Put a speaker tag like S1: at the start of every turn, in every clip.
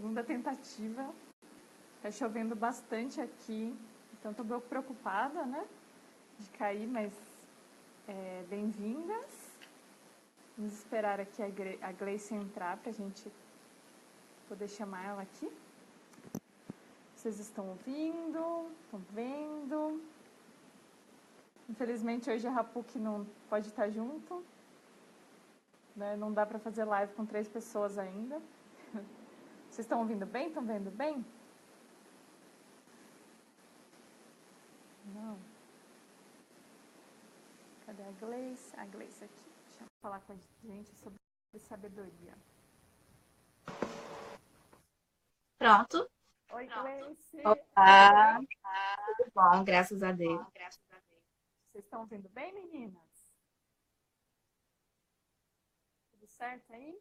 S1: segunda tentativa. Tá chovendo bastante aqui, então tô um pouco preocupada, né? De cair, mas bem-vindas. Vamos esperar aqui a Gleice entrar pra gente poder chamar ela aqui. Vocês estão ouvindo? Estão vendo? Infelizmente hoje a Rapuc não pode estar junto, né? Não dá para fazer live com 3 pessoas ainda. Vocês estão ouvindo bem? Estão vendo bem? Não. Cadê a Gleice? A Gleice aqui. Deixa eu falar com a gente sobre sabedoria.
S2: Pronto.
S1: Oi, Gleice.
S2: Olá. Tudo bom, graças a Deus.
S1: Vocês estão ouvindo bem, meninas? Tudo certo aí?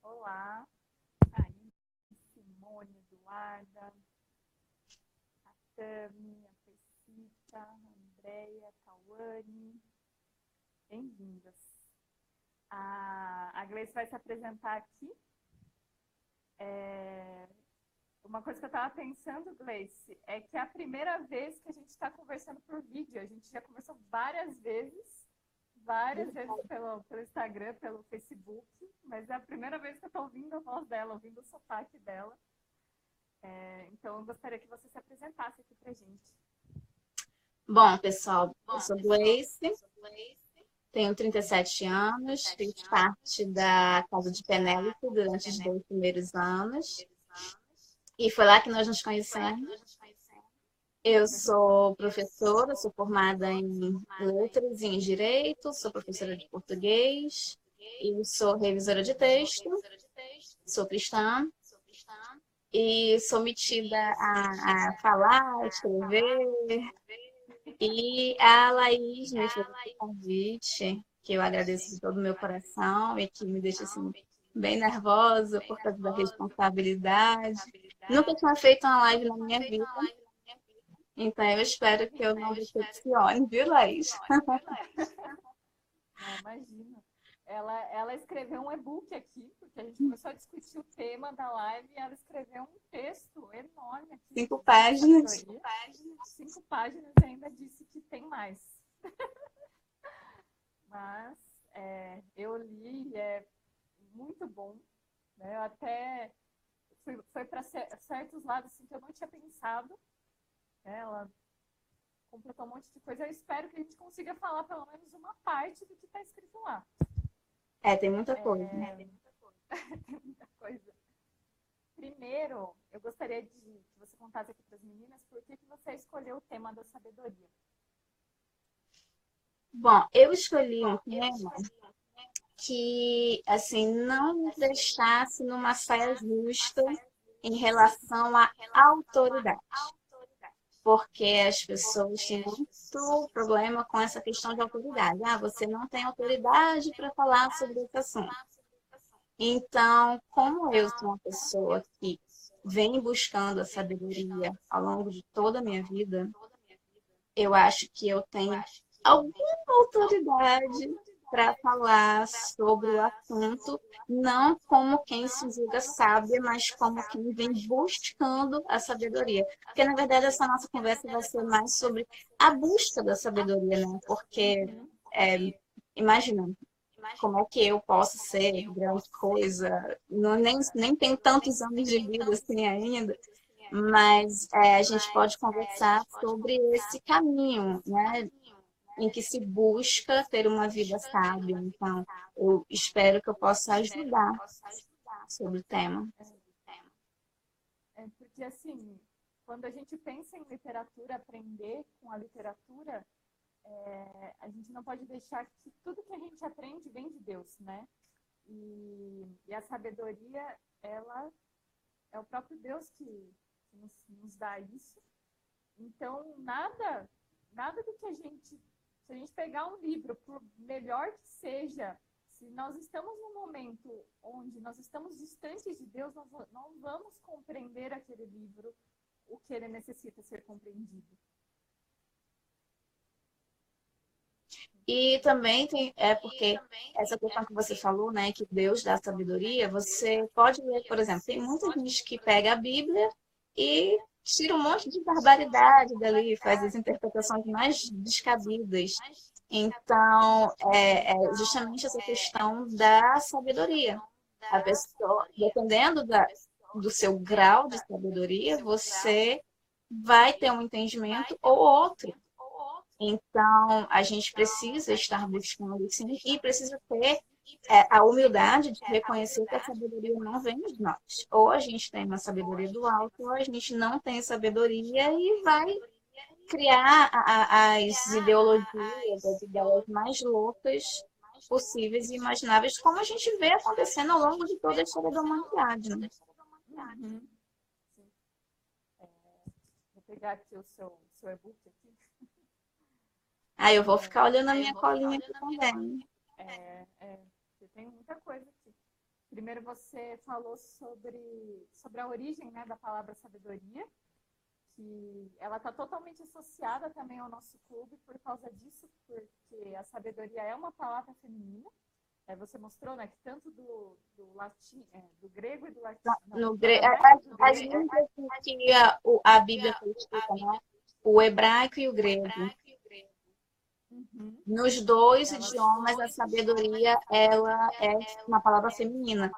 S1: Olá. Aí, Simone, Eduarda, a Tami, a Precita, a Andréia, a Cauane. Bem-vindas. A Gleice vai se apresentar aqui. Uma coisa que eu estava pensando, Gleice, é que é a primeira vez que a gente está conversando por vídeo. A gente já conversou várias vezes pelo Instagram, pelo Facebook, mas é a primeira vez que eu estou ouvindo a voz dela, ouvindo o sotaque dela. Então, eu gostaria que você se apresentasse aqui para a gente.
S2: Bom, pessoal, eu sou Gleice, tenho 37 anos, fiz parte da Casa de Penélope durante os 2 primeiros anos. E foi lá que nós nos conhecemos. Eu sou professora, sou formada em letras e em direito, sou professora de português e sou revisora de texto, sou cristã e sou metida a falar, a escrever. E a Laís me fez esse convite, que eu agradeço de todo o meu coração e que me deixa assim, bem nervosa por causa da responsabilidade. Nunca tinha feito uma live na minha vida, então eu espero que eu não decepcione, viu, Laís?
S1: Imagina. Ela escreveu um e-book aqui, porque a gente começou a discutir o tema da live e ela escreveu um texto enorme aqui.
S2: 5 páginas.
S1: 5 páginas e ainda disse que tem mais. Mas eu li e é muito bom. Né? Eu até foi para certos lados assim, que eu não tinha pensado. Né? Ela completou um monte de coisa. Eu espero que a gente consiga falar pelo menos uma parte do que está escrito lá.
S2: Tem muita coisa.
S1: Tem muita coisa. Primeiro, eu gostaria que você contasse aqui para as meninas por que você escolheu o tema da sabedoria.
S2: Bom, eu escolhi um tema que, assim, não me deixasse numa saia justa em relação à autoridade. Porque as pessoas têm muito problema com essa questão de autoridade. Você não tem autoridade para falar sobre esse assunto. Então, como eu sou uma pessoa que vem buscando a sabedoria ao longo de toda a minha vida, eu acho que eu tenho alguma autoridade para falar sobre o assunto, não como quem se julga sábia, mas como quem vem buscando a sabedoria. Porque, na verdade, essa nossa conversa vai ser mais sobre a busca da sabedoria, né? Porque, imagina, como é que eu posso ser grande coisa? Não, nem tenho tantos anos de vida assim ainda, mas a gente pode conversar sobre esse caminho, né? Em que se busca ter uma vida sábia. Então, eu espero que eu possa ajudar sobre o tema.
S1: Porque, assim, quando a gente pensa em literatura, aprender com a literatura, a gente não pode deixar que tudo que a gente aprende vem de Deus, né? E a sabedoria, ela é o próprio Deus que nos dá isso. Então, nada do que se a gente pegar um livro, por melhor que seja, se nós estamos num momento onde nós estamos distantes de Deus, nós não vamos compreender aquele livro, o que ele necessita ser compreendido.
S2: E também tem, porque essa questão que você falou, né, que Deus dá sabedoria, você pode ler, por exemplo, tem muita gente que pega a Bíblia e tira um monte de barbaridade dali, faz as interpretações mais descabidas. Então, é justamente essa questão da sabedoria. A pessoa, dependendo do seu grau de sabedoria, você vai ter um entendimento ou outro. Então, a gente precisa estar buscando sim e precisa ter a humildade de reconhecer que a sabedoria não vem de nós. Ou a gente tem uma sabedoria do alto, ou a gente não tem sabedoria e vai criar as ideologias, as ideias mais loucas possíveis e imagináveis, como a gente vê acontecendo ao longo de toda a história da humanidade, né?
S1: Uhum. Sim. Vou pegar aqui o seu e-book aqui.
S2: Aí eu vou ficar olhando a minha colinha aqui também.
S1: Você tem muita coisa aqui. Primeiro você falou sobre a origem, né, da palavra sabedoria, que ela está totalmente associada também ao nosso clube por causa disso, porque a sabedoria é uma palavra feminina. Você mostrou, né, que tanto do latim, do grego e do latim.
S2: As línguas que a Bíblia foi escrita, né? O hebraico e o grego.
S1: Uhum.
S2: Nos dois idiomas, a sabedoria ela é uma palavra feminina.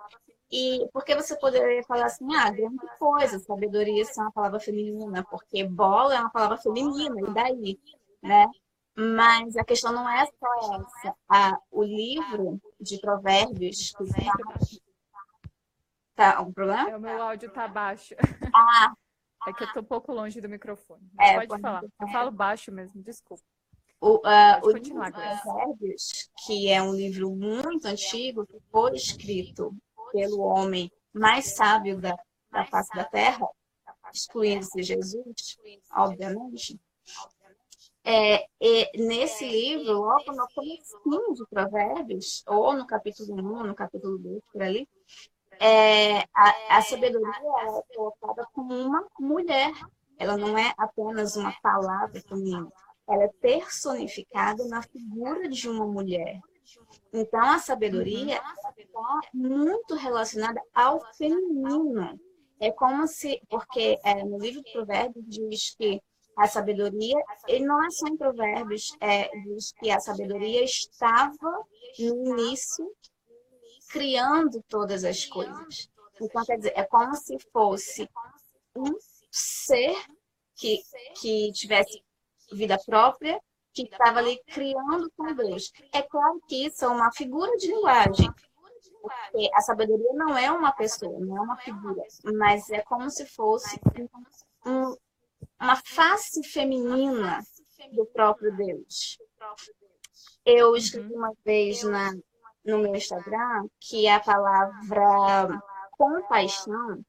S2: E porque você poderia falar assim, grande coisa, sabedoria é uma palavra feminina, porque bola é uma palavra feminina, e daí, né? Mas a questão não é só essa. O livro de Provérbios, que tá algum problema?
S1: O meu áudio tá baixo. É que eu tô um pouco longe do microfone. Pode falar. Eu falo baixo mesmo, desculpa.
S2: O livro de Provérbios, que é um livro muito antigo, que foi escrito pelo homem mais sábio da face da Terra, excluindo-se Jesus, obviamente. Nesse livro, logo no comecinho de Provérbios, ou no capítulo 1, no capítulo 2, por ali, a sabedoria é colocada como uma mulher. Ela não é apenas uma palavra feminina. Ela é personificada na figura de uma mulher. Então, a sabedoria está muito relacionada ao feminino. É como se, porque no livro de Provérbios diz que a sabedoria, ele não é só em Provérbios, diz que a sabedoria estava no início criando todas as coisas. Então, quer dizer, é como se fosse um ser que tivesse vida própria, que estava ali criando com Deus. É claro que isso é uma figura de linguagem, porque a sabedoria não é uma pessoa, não é uma figura, mas é como se fosse uma face feminina do próprio Deus. Eu escrevi uma vez no meu Instagram que a palavra compaixão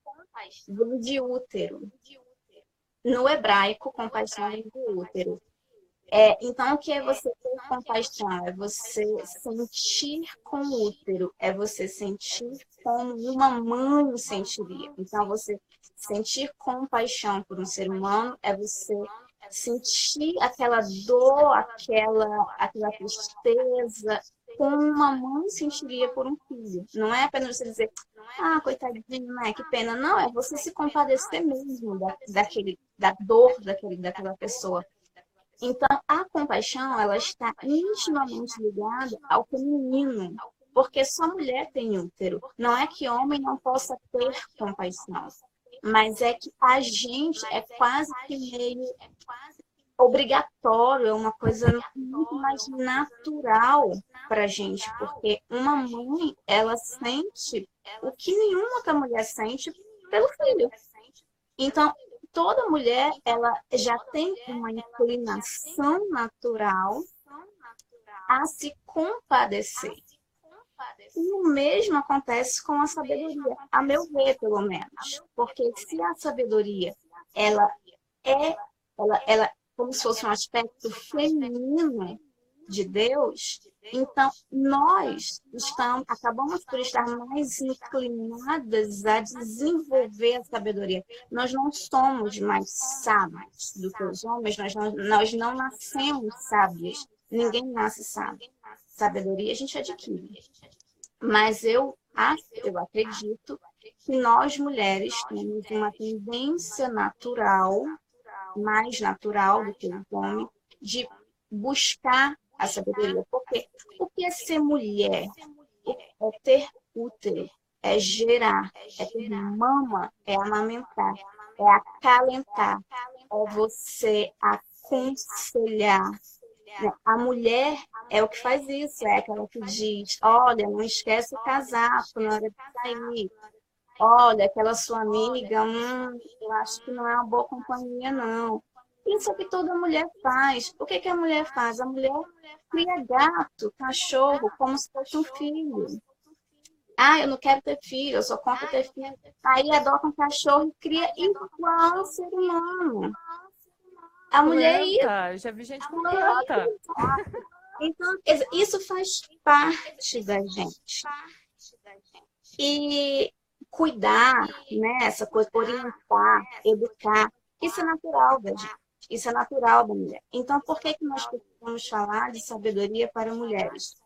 S2: vem de útero. No hebraico, compaixão vem de útero. Então, o que é você ter compaixão? É você sentir com o útero, é você sentir como uma mãe sentiria. Então, você sentir compaixão por um ser humano é você sentir aquela dor, aquela tristeza, como uma mãe sentiria por um filho. Não é apenas você dizer, coitadinho, né? Que pena. Não, é você se compadecer mesmo da dor daquela pessoa. Então, a compaixão, ela está intimamente ligada ao feminino, porque só mulher tem útero. Não é que homem não possa ter compaixão, mas é que a gente é quase que meio obrigatório, é uma coisa muito mais natural para a gente, porque uma mãe, ela sente o que nenhuma outra mulher sente pelo filho. Então, toda mulher, ela já tem uma inclinação natural a se compadecer. E o mesmo acontece com a sabedoria, a meu ver, pelo menos. Porque se a sabedoria, ela é como se fosse um aspecto feminino de Deus, então nós acabamos por estar mais inclinadas a desenvolver a sabedoria. Nós não somos mais sábios do que os homens, nós não nascemos sábios. Ninguém nasce sábio. Sabedoria a gente adquire. Mas eu acredito que nós mulheres temos uma tendência natural, mais natural do que o homem, de buscar a sabedoria. Porque o que é ser mulher? É ter útero, é gerar, é ter mama, é amamentar, é acalentar, é você aconselhar, né? A mulher é o que faz isso, é aquela que diz, olha, não esquece o casaco na hora de sair. Olha, aquela sua amiga, eu acho que não é uma boa companhia, não. Isso é o que toda mulher faz. O que que a mulher faz? A mulher cria gato, cachorro, como se fosse um filho. Ah, eu não quero ter filho, eu só conto ter filho. Aí adota um cachorro e cria igual ao ser humano. A mulher é isso.
S1: Planta, já vi gente com planta.
S2: Então, isso faz parte da gente. E cuidar, né, essa coisa, orientar, educar, isso é natural da gente. Isso é natural da mulher. Então, por que que nós precisamos falar de sabedoria para mulheres?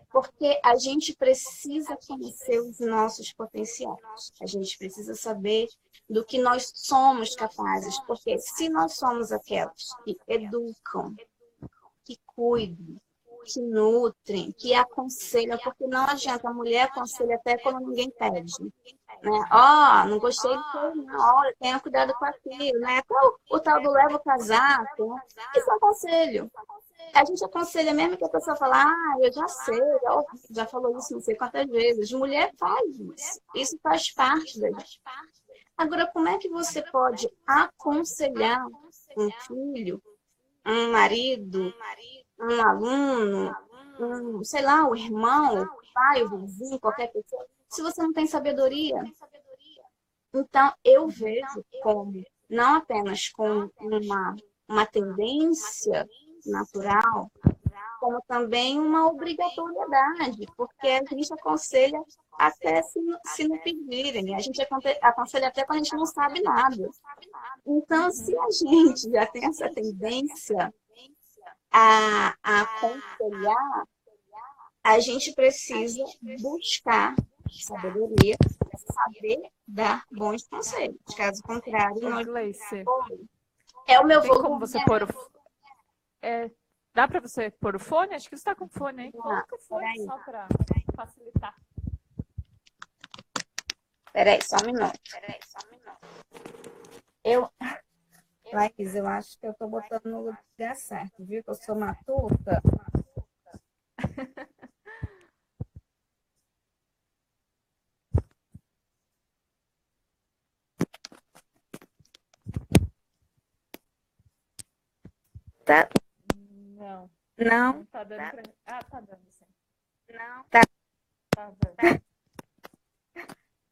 S2: Porque a gente precisa conhecer os nossos potenciais. A gente precisa saber do que nós somos capazes. Porque se nós somos aquelas que educam, que cuidam, que nutrem, que aconselham, porque não adianta, a mulher aconselha até quando ninguém pede. Né? Ó, não gostei do teu, não, olha, tenha cuidado com aquilo, né? Até o tal do leva o casaco, né? Isso é um conselho. A gente aconselha mesmo que a pessoa fala, eu já sei, já falou isso não sei quantas vezes. Mulher faz isso. Isso faz parte da gente. Agora, como é que você pode aconselhar um filho, um marido, um aluno, sei lá, o irmão, o pai, o vizinho, qualquer pessoa, se você não tem sabedoria? Então, eu vejo como, não apenas com uma tendência natural, como também uma obrigatoriedade, porque a gente aconselha até se não pedirem, a gente aconselha até quando a gente não sabe nada. Então, se a gente já tem essa tendência a aconselhar, a gente precisa buscar sabedoria, saber dar bons conselhos. Caso contrário, nós
S1: Gleice,
S2: é o meu
S1: tem
S2: volume.
S1: como você pôr o... dá para você pôr o fone? Acho que você está com fone, hein? Coloca o fone só para facilitar.
S2: Peraí, só um minuto. Laís, eu acho que eu tô botando no lugar certo, viu? Que eu sou matuta. Tá?
S1: Não.
S2: Não?
S1: Não tá dando pra... Ah, tá dando, sim.
S2: Não. Tá.
S1: Tá dando.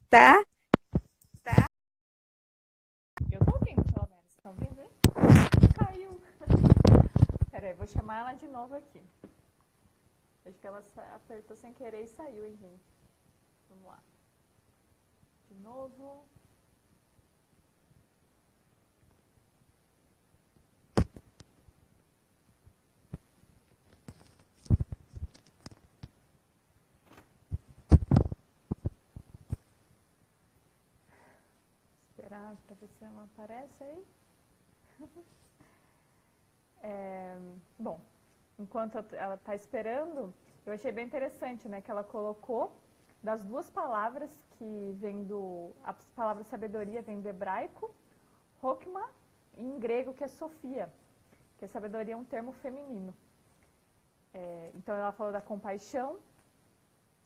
S2: Tá?
S1: Eu tô ouvindo, pelo menos. Estão ouvindo aí? Caiu. Peraí, vou chamar ela de novo aqui. Acho que ela apertou sem querer e saiu, hein, gente? Vamos lá. De novo. Esperar pra ver se ela aparece aí. Bom, enquanto ela está esperando, eu achei bem interessante, né, que ela colocou das duas palavras que vem a palavra sabedoria vem do hebraico, Hokmah, e em grego que é Sofia, que a sabedoria é um termo feminino. Então ela falou da compaixão,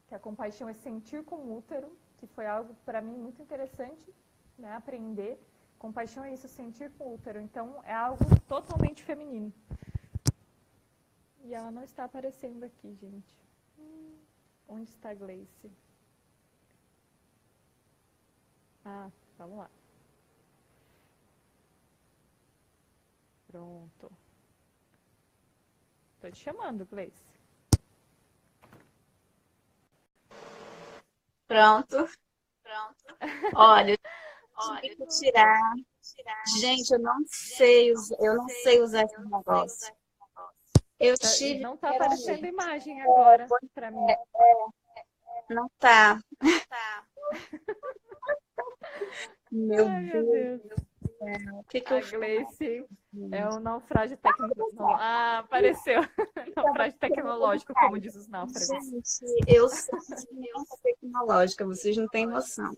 S1: que a compaixão é sentir com o útero, que foi algo para mim muito interessante, né, aprender. Compaixão é isso, sentir com o útero. Então é algo totalmente feminino. E ela não está aparecendo aqui, gente. Onde está a Gleice? Ah, vamos lá. Pronto. Estou te chamando, Gleice.
S2: Pronto. Olha, tive que tirar. Gente, eu não sei usar esse negócio. Eu
S1: E
S2: tive.
S1: não está aparecendo imagem agora para mim.
S2: Não tá. Meu
S1: Ai, meu
S2: Deus,
S1: Deus.
S2: o que que eu
S1: A
S2: faço?
S1: Gleice é um naufrágio tecnológico. Ah, apareceu. Naufrágio tecnológico, como diz os náufragos.
S2: Gente, eu sou ciumenta tecnológica, vocês não têm noção.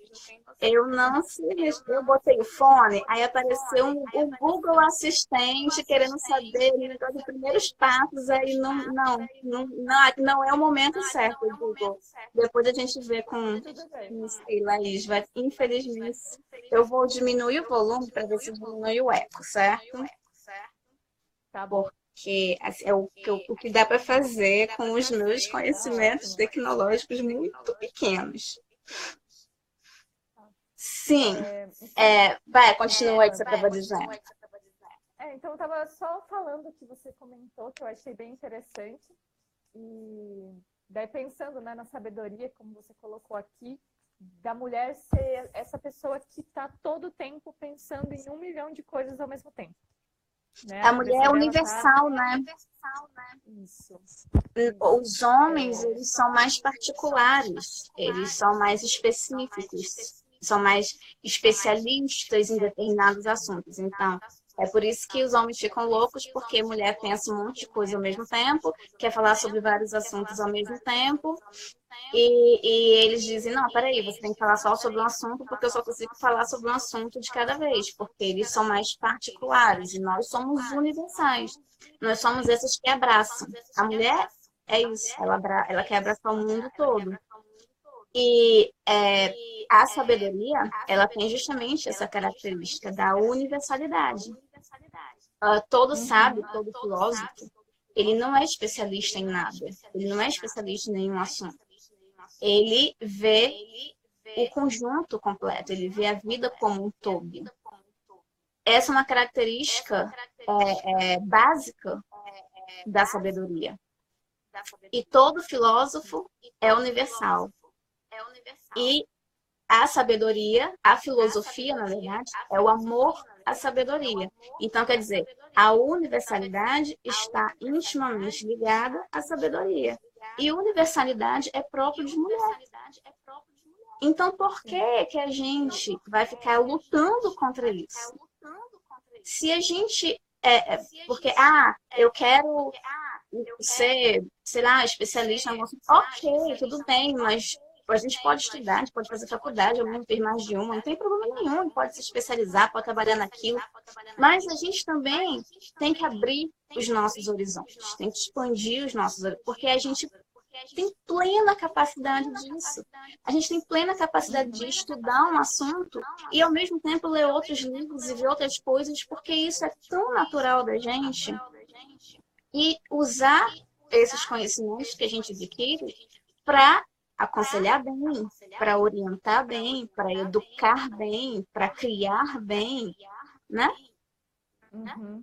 S2: Eu não sei, eu botei o fone, aí apareceu o Google Assistente querendo saber os primeiros passos, aí não é o momento certo, Google. Depois a gente vê com,
S1: Tudo bem.
S2: não sei, Laís, infelizmente, eu vou diminuir o volume para ver se diminui o eco, certo?
S1: Tá bom.
S2: Porque assim, é o que dá para fazer com os meus
S1: Tá
S2: conhecimentos
S1: ótimo.
S2: tecnológicos muito pequenos. Sim,
S1: Então,
S2: vai, continua aí que você estava dizendo.
S1: então eu estava só falando que você comentou, que eu achei bem interessante. E daí pensando, né, na sabedoria, como você colocou aqui, da mulher ser essa pessoa que está todo o tempo pensando em 1 milhão de coisas ao mesmo tempo. Né?
S2: A
S1: A
S2: mulher
S1: cabeça
S2: é
S1: dela tá...
S2: universal, né?
S1: Isso.
S2: Os homens, eles são mais particulares, eles são mais específicos, são mais especialistas em determinados assuntos. Então, é por isso que os homens ficam loucos, porque a mulher pensa um monte de coisa ao mesmo tempo, quer falar sobre vários assuntos ao mesmo tempo, e eles dizem, não, peraí, você tem que falar só sobre um assunto, porque eu só consigo falar sobre um assunto de cada vez, porque eles são mais particulares, e nós somos universais. Nós somos esses que abraçam. A mulher é isso, ela quer abraçar o mundo todo. E a sabedoria, ela tem justamente essa característica da universalidade. Todo sábio, todo filósofo, ele não é especialista em nada, ele não é especialista em nenhum assunto. Ele vê o conjunto completo, ele vê a vida como um todo. Essa é uma característica básica da sabedoria. E todo filósofo é universal. E a sabedoria, a filosofia, na verdade, é o amor à sabedoria. Então, quer dizer, a universalidade está intimamente ligada à sabedoria. E universalidade é próprio de mulher. Então, por que a gente vai ficar lutando contra isso? Se a gente. Porque, eu quero ser, sei lá, especialista em algum assunto. Ok, tudo bem, mas a gente pode estudar, a gente pode fazer faculdade, ao mesmo ter mais de uma, não tem problema nenhum, pode se especializar, pode trabalhar naquilo. Mas a gente também tem que abrir os nossos horizontes, tem que expandir os nossos horizontes, porque a gente tem plena capacidade disso. A gente tem plena capacidade de estudar um assunto e, ao mesmo tempo, ler outros livros e ver outras coisas, porque isso é tão natural da gente. E usar esses conhecimentos que a gente adquire para aconselhar bem, para orientar bem, para educar bem, para criar bem, né?
S1: Uhum.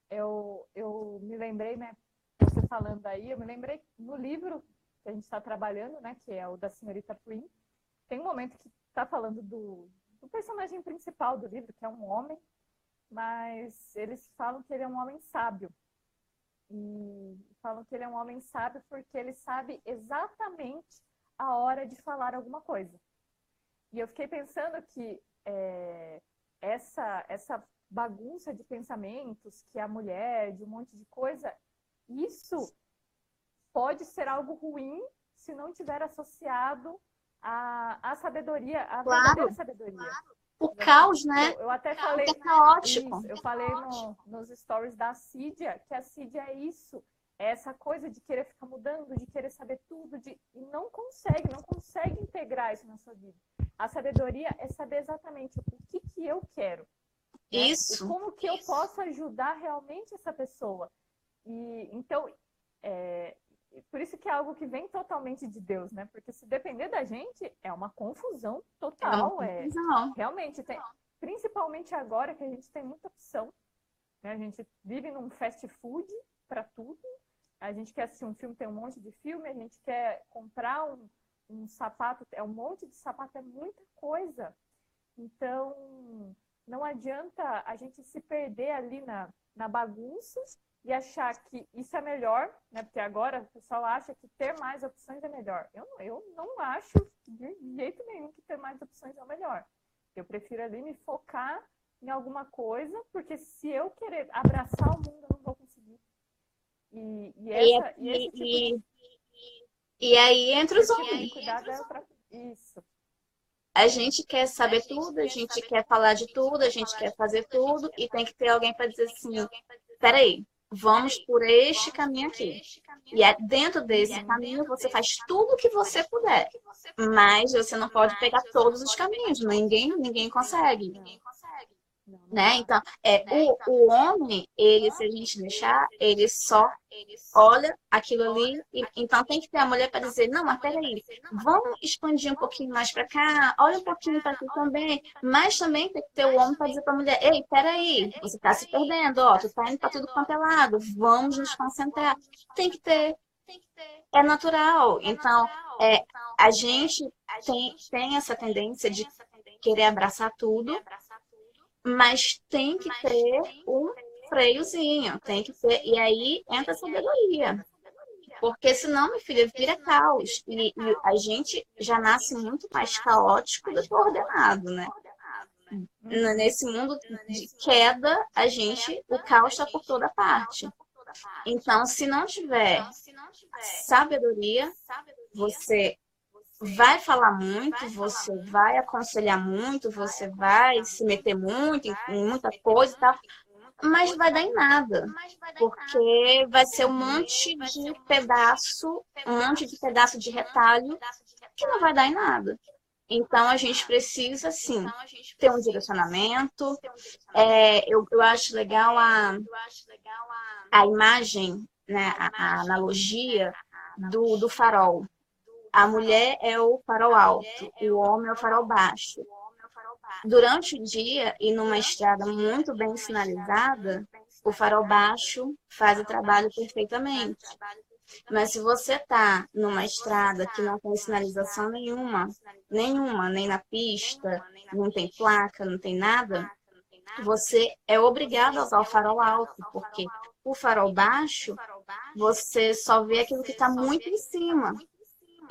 S1: Eu me lembrei, né, você falando aí, eu me lembrei no livro que a gente está trabalhando, né, que é o da Senhorita Prim, tem um momento que está falando do personagem principal do livro, que é um homem, mas eles falam que ele é um homem sábio. E falam que ele é um homem sábio porque ele sabe exatamente a hora de falar alguma coisa. E eu fiquei pensando que essa bagunça de pensamentos, que a mulher, de um monte de coisa, isso pode ser algo ruim se não tiver associado à sabedoria, à verdadeira sabedoria.
S2: O caos, né?
S1: Eu até falei,
S2: é caótico.
S1: Isso, eu falei nos stories da Cídia, que a Cídia é isso, é essa coisa de querer ficar mudando, de querer saber tudo, e não consegue integrar isso na sua vida. A sabedoria é saber exatamente o que eu quero. Né?
S2: Isso.
S1: Como que eu posso ajudar realmente essa pessoa. E então, por isso que é algo que vem totalmente de Deus, né? Porque se depender da gente, é uma confusão total. Realmente, principalmente agora que a gente tem muita opção. Né? A gente vive num fast food para tudo. A gente quer assistir um filme, tem um monte de filme. A gente quer comprar um sapato, é um monte de sapato, é muita coisa. Então, não adianta a gente se perder ali na bagunça e achar que isso é melhor, né? Porque agora o pessoal acha que ter mais opções é melhor. Eu não acho de jeito nenhum que ter mais opções é o melhor. Eu prefiro ali me focar em alguma coisa, porque se eu querer abraçar o mundo, eu não vou conseguir. Esse tipo de...
S2: E aí entra os
S1: Esse tipo de
S2: homens.
S1: cuidado é outra... Isso.
S2: A gente quer saber tudo, a gente quer falar de tudo, a gente quer fazer tudo, e tem que ter alguém para dizer assim, peraí, vamos por este caminho aqui. E dentro desse caminho você faz tudo o que você puder, mas você não pode pegar todos os caminhos, ninguém consegue. Né? Então, o homem, ele, se a gente deixar, ele só olha aquilo ali. Então, tem que ter a mulher para dizer, não, mas peraí, vamos expandir um pouquinho mais para cá, olha um pouquinho para aqui também. Mas também tem que ter o homem para dizer para a mulher, ei, peraí, você está se perdendo, ó, tu está indo para tudo quanto é lado, vamos nos concentrar. Tem que ter, é natural. Então, a gente tem essa tendência de querer abraçar tudo, mas tem que ter um freiozinho, tem que ter, e aí entra a sabedoria. Porque senão, minha filha, vira caos. E a gente já nasce muito mais caótico do que ordenado, né? Nesse mundo de queda, o caos está por toda parte. Então, se não tiver sabedoria, você vai falar muito, você vai aconselhar muito, você vai se meter muito em muita coisa e tal, mas vai dar em nada, porque vai ser um monte de pedaço de retalho que não vai dar em nada. Então, a gente precisa, sim, ter um direcionamento. Eu acho legal a imagem, né, a analogia do farol. A mulher é o farol alto, o homem é o farol baixo. Durante o dia e numa estrada muito bem sinalizada, o farol baixo faz o trabalho perfeitamente. Mas se você está numa estrada que não tem sinalização nenhuma, nem na pista, não tem placa, não tem nada, você é obrigado a usar o farol alto, porque o farol baixo, você só vê aquilo que está muito em cima.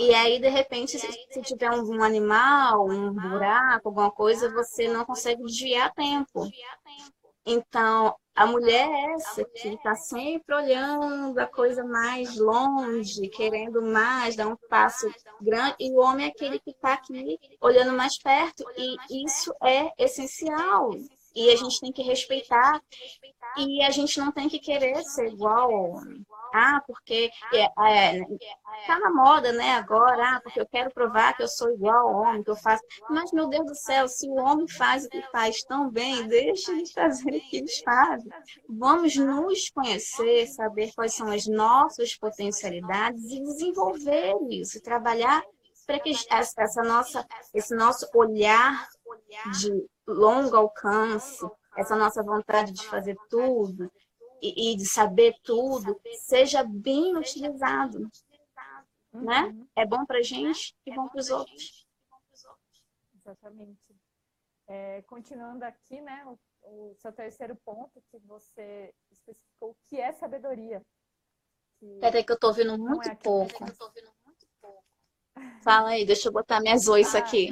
S2: E aí, de repente, se tiver um animal, um buraco, alguma coisa, você não consegue desviar a tempo. Então, a mulher é essa que está sempre olhando a coisa mais longe, querendo mais, dar um passo grande, e o homem é aquele que está aqui olhando mais perto. E isso é essencial. E a gente tem que respeitar. E a gente não tem que querer ser igual ao homem. Porque tá na moda, né, agora, porque eu quero provar que eu sou igual ao homem, que eu faço. Mas, meu Deus do céu, se o homem faz o que faz tão bem, deixa eles fazerem o que eles fazem. Vamos nos conhecer, saber quais são as nossas potencialidades e desenvolver isso, trabalhar para que esse nosso olhar de longo alcance, essa nossa vontade de fazer tudo e de saber tudo, seja bem utilizado. Né? É bom para a gente e bom para os outros.
S1: Exatamente. Continuando aqui, né, o seu terceiro ponto, que você especificou, o que é sabedoria.
S2: Peraí que eu estou ouvindo muito pouco. Fala aí, deixa eu botar minhas oiças aqui.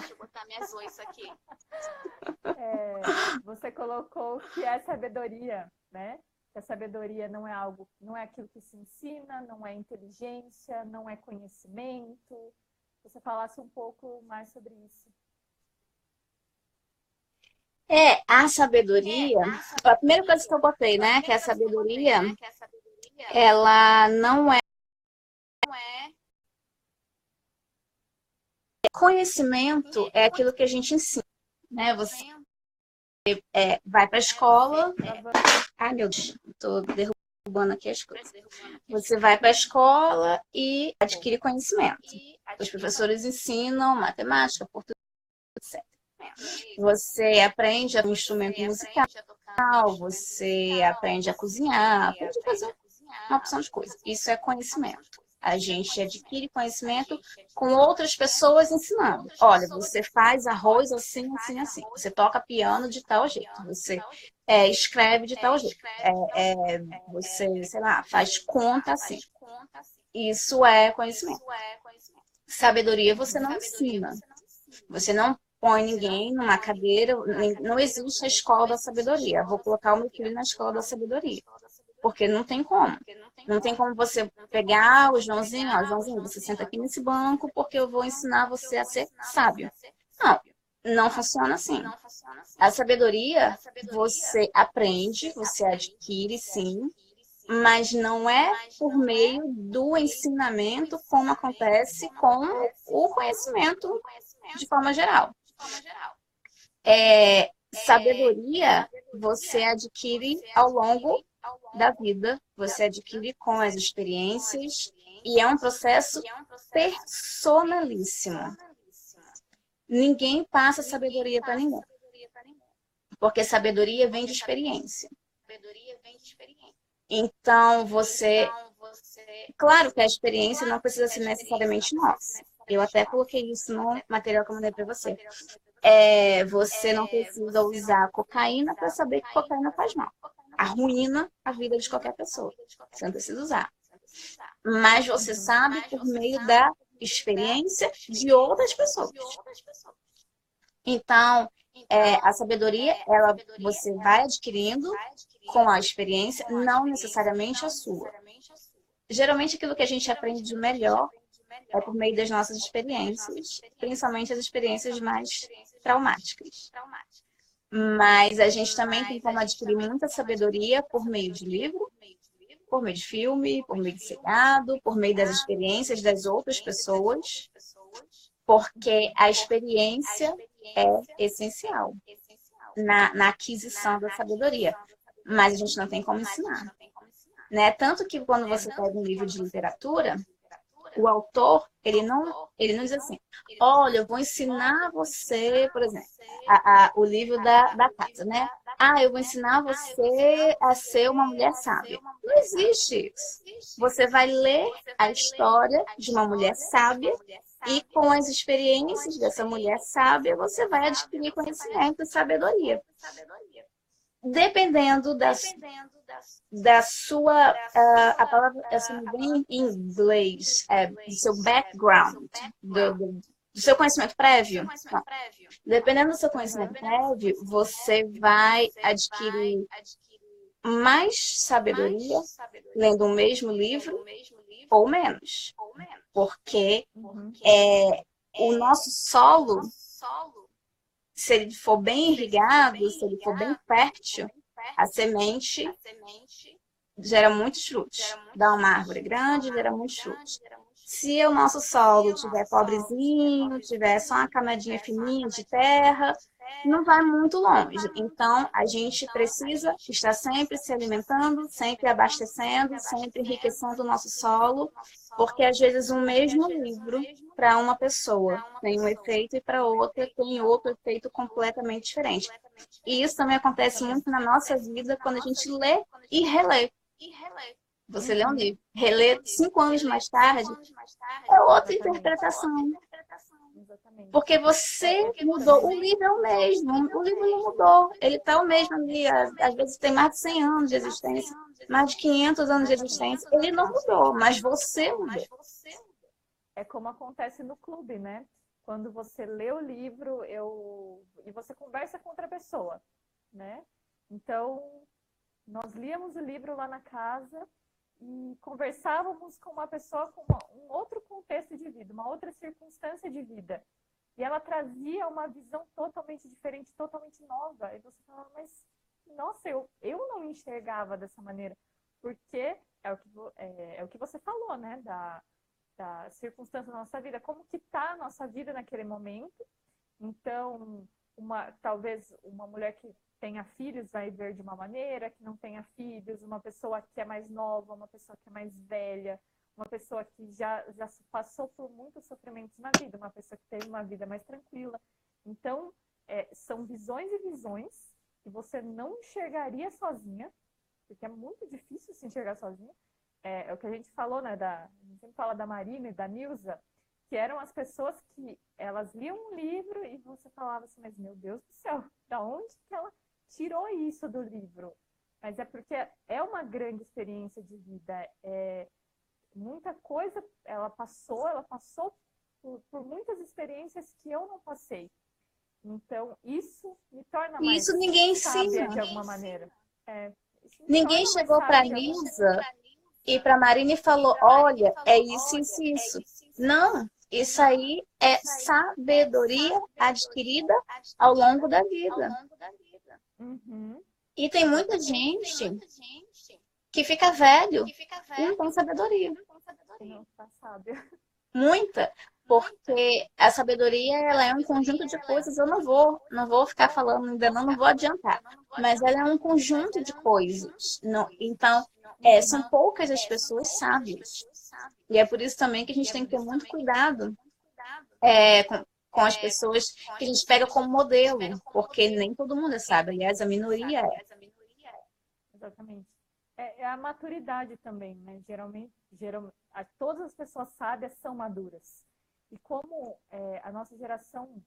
S1: Você colocou que é sabedoria, né? Que a sabedoria não é aquilo que se ensina, não é inteligência, não é conhecimento. Você falasse um pouco mais sobre isso.
S2: A sabedoria, a primeira coisa que eu botei, né, que a sabedoria, ela não é conhecimento, é aquilo que a gente ensina, né? Você vai para a escola. Ai, meu Deus, estou derrubando aqui as coisas. Você vai para a escola e adquire conhecimento. Os professores ensinam matemática, português, etc. Você aprende um instrumento musical, você aprende a cozinhar, aprende a fazer uma opção de coisas. Isso é conhecimento. A gente adquire conhecimento com outras pessoas ensinando. Olha, você faz arroz assim, assim, assim. Você toca piano de tal jeito. Você escreve de tal jeito. Você, sei lá, faz conta assim. Isso é conhecimento. Sabedoria você não ensina. Você não põe ninguém numa cadeira. Não existe a escola da sabedoria. Vou colocar o meu filho na escola da sabedoria. Porque não tem como. Não tem como você pegar o Joãozinho, ó, Joãozinho, você senta aqui nesse banco porque eu vou ensinar você a ser sábio. Não, não funciona assim. A sabedoria você aprende, você adquire, sim, mas não é por meio do ensinamento como acontece com o conhecimento de forma geral. Sabedoria você adquire ao longo da vida, você adquire com as experiências e é um processo personalíssimo. Ninguém passa sabedoria para ninguém, porque sabedoria vem de experiência. Então, claro que a experiência não precisa ser necessariamente nossa. Eu até coloquei isso no material que eu mandei para você. Você não precisa usar cocaína para saber que cocaína faz mal. Arruína a vida de qualquer pessoa. Você não precisa usar. Mas você sabe por meio da experiência de outras pessoas. Então, a sabedoria, você vai adquirindo com a experiência, não necessariamente a sua. Geralmente, aquilo que a gente aprende de melhor é por meio das nossas experiências, principalmente as experiências mais traumáticas. Mas a gente também tem como adquirir muita sabedoria por meio de livro, por meio de filme, por meio de seriado, por meio das experiências das outras pessoas, porque a experiência é essencial na aquisição da sabedoria. Mas a gente não tem como ensinar. Né? Tanto que quando você pega um livro de literatura, o autor, ele não diz assim, olha, eu vou ensinar você, por exemplo, o livro da casa, né? Eu vou ensinar você a ser uma mulher sábia. Não existe isso. Você vai ler a história de uma mulher sábia e com as experiências dessa mulher sábia, você vai adquirir conhecimento e sabedoria. Dependendo da sua, a palavra vem em inglês, do seu background, do seu conhecimento prévio. Não. Dependendo do seu conhecimento prévio, você vai adquirir mais sabedoria lendo o mesmo livro ou menos. Porque o nosso solo, se ele for bem irrigado, se ele for bem fértil, a semente gera muitos frutos. Dá uma árvore grande, gera muitos frutos. Se o nosso solo tiver pobrezinho, tiver só uma camadinha fininha de terra, não vai muito longe. Então, a gente precisa estar sempre se alimentando, sempre abastecendo, sempre enriquecendo o nosso solo, porque às vezes um mesmo livro para uma pessoa tem um efeito e para outra tem outro efeito completamente diferente. E isso também acontece muito na nossa vida quando a gente lê e relê. Você lê um livro, relê 5 anos mais tarde, é outra interpretação. Porque você mudou. O livro é o mesmo, o livro não mudou. Ele está o mesmo ali, às vezes tem mais de 100 anos de existência, mais de 500 anos de existência. Ele não mudou, mas você mudou.
S1: É como acontece no clube, né? Quando você lê o livro e você conversa com outra pessoa, né? Então, nós líamos o livro lá na casa e conversávamos com uma pessoa com um outro contexto de vida, uma outra circunstância de vida. E ela trazia uma visão totalmente diferente, totalmente nova. E você falava, mas, nossa, eu não enxergava dessa maneira. Porque é o que você falou, né? Da circunstância da nossa vida. Como que está a nossa vida naquele momento. Então, talvez uma mulher que tenha filhos vai ver de uma maneira, que não tenha filhos, uma pessoa que é mais nova, uma pessoa que é mais velha, uma pessoa que já passou por muitos sofrimentos na vida, uma pessoa que teve uma vida mais tranquila. Então, são visões e visões que você não enxergaria sozinha, porque é muito difícil se enxergar sozinha, é o que a gente falou, né? A gente sempre fala da Marina e da Nilza, que eram as pessoas que elas liam um livro e você falava assim, mas meu Deus do céu, da onde que ela tirou isso do livro? Mas é porque é uma grande experiência de vida. Muita coisa ela passou por muitas experiências que eu não passei. Então, isso me torna mais
S2: Isso ninguém
S1: sábia
S2: ensina.
S1: de alguma maneira. Isso me
S2: Ninguém
S1: torna mais
S2: chegou para a
S1: sábia de alguma
S2: Nilza e para a Marina e falou, olha, é isso, isso, isso. Não, isso aí é sabedoria adquirida ao longo da vida.
S1: Uhum,
S2: E tem muita gente que fica velho e não tem sabedoria.
S1: não tá sábia.
S2: Muita, porque a sabedoria ela é um conjunto de coisas. Eu não vou ficar falando ainda não vou adiantar. Mas ela é um conjunto de coisas. Então, são poucas as pessoas sábias. E é por isso também que a gente tem que ter muito cuidado com as pessoas que a gente pega como modelo, porque nem todo mundo é sábio. Aliás, a minoria é.
S1: Exatamente. É a maturidade também, né? Geralmente, todas as pessoas sábias são maduras. E como a nossa geração,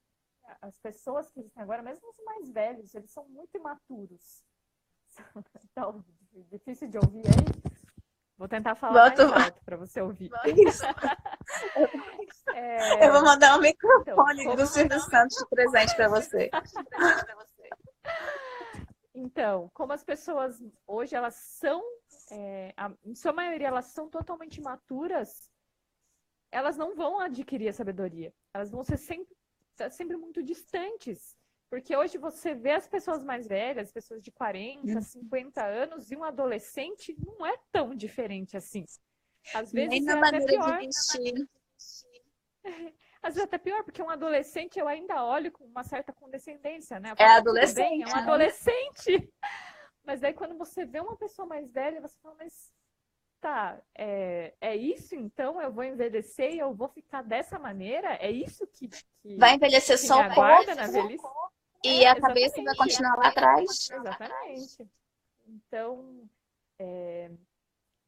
S1: as pessoas que existem agora, mesmo os mais velhos, eles são muito imaturos. Então, difícil de ouvir aí. Vou tentar falar mais alto para você ouvir.
S2: Isso. Eu vou mandar um microfone
S1: então,
S2: do Silvio Santos de presente para você.
S1: Então, como as pessoas hoje, elas são, em sua maioria, elas são totalmente imaturas, elas não vão adquirir a sabedoria. Elas vão ser sempre muito distantes. Porque hoje você vê as pessoas mais velhas, pessoas de 40, 50 anos, e um adolescente não é tão diferente assim. Às vezes
S2: Nem na
S1: é até
S2: maneira
S1: pior.
S2: de vestir.
S1: Às vezes até pior, porque um adolescente eu ainda olho com uma certa condescendência, né?
S2: Adolescente.
S1: Bem, é um adolescente. Mas daí quando você vê uma pessoa mais velha, você fala, mas tá, é isso então? Eu vou envelhecer e eu vou ficar dessa maneira? É isso que
S2: vai envelhecer
S1: que
S2: só
S1: me
S2: o corpo
S1: aguarda na velhice?
S2: e a cabeça vai continuar lá atrás.
S1: Exatamente. Então,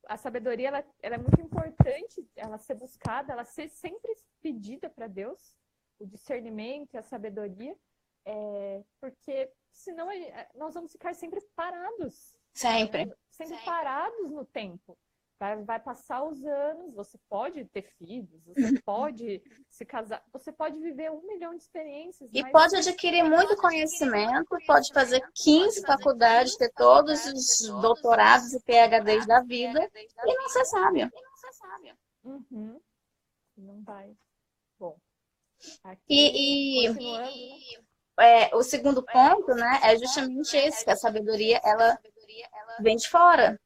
S1: a sabedoria ela é muito importante, ela ser buscada, ela ser sempre pedida para Deus, o discernimento e a sabedoria, porque senão nós vamos ficar sempre parados.
S2: Sempre.
S1: Sempre parados no tempo. Vai passar os anos, você pode ter filhos, você pode se casar, você pode viver 1 milhão de experiências.
S2: E
S1: mas
S2: pode adquirir muito conhecimento, pode fazer 15 faculdades, ter todos os doutorados e PhDs da vida e não ser sábio.
S1: Uhum. Não vai. Bom.
S2: E
S1: continuando,
S2: o segundo ponto, né, é justamente esse, que a sabedoria, ela vem de fora.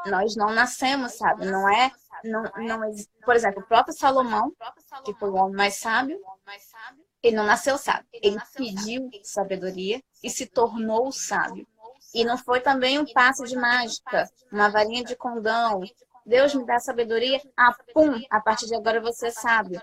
S2: Nós não nascemos, sabe? Por exemplo, o próprio Salomão, que foi o homem mais sábio, ele não nasceu sábio. Ele pediu sabedoria e se tornou sábio. E não foi também um passe de mágica, uma varinha de condão. Deus me dá sabedoria, pum, a partir de agora você é sábio.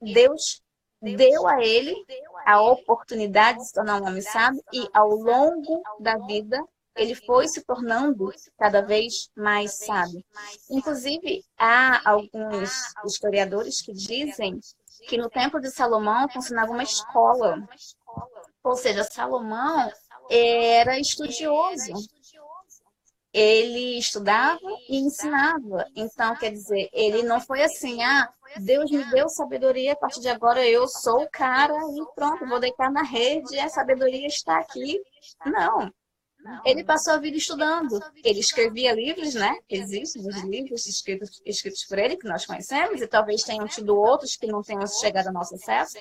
S2: Deus deu a ele a oportunidade de se tornar um homem sábio e ao longo da vida ele foi se tornando cada vez mais sábio. Inclusive, há alguns historiadores que dizem que no tempo de Salomão funcionava uma escola. Ou seja, Salomão era estudioso. Ele estudava e ensinava. Então, quer dizer, ele não foi assim, Deus me deu sabedoria, a partir de agora eu sou o cara e pronto, vou deitar na rede, a sabedoria está aqui. Não. Ele passou a vida estudando. Ele escrevia livros, né? Existem os livros escritos por ele, que nós conhecemos, e talvez tenham tido outros que não tenham chegado ao nosso acesso.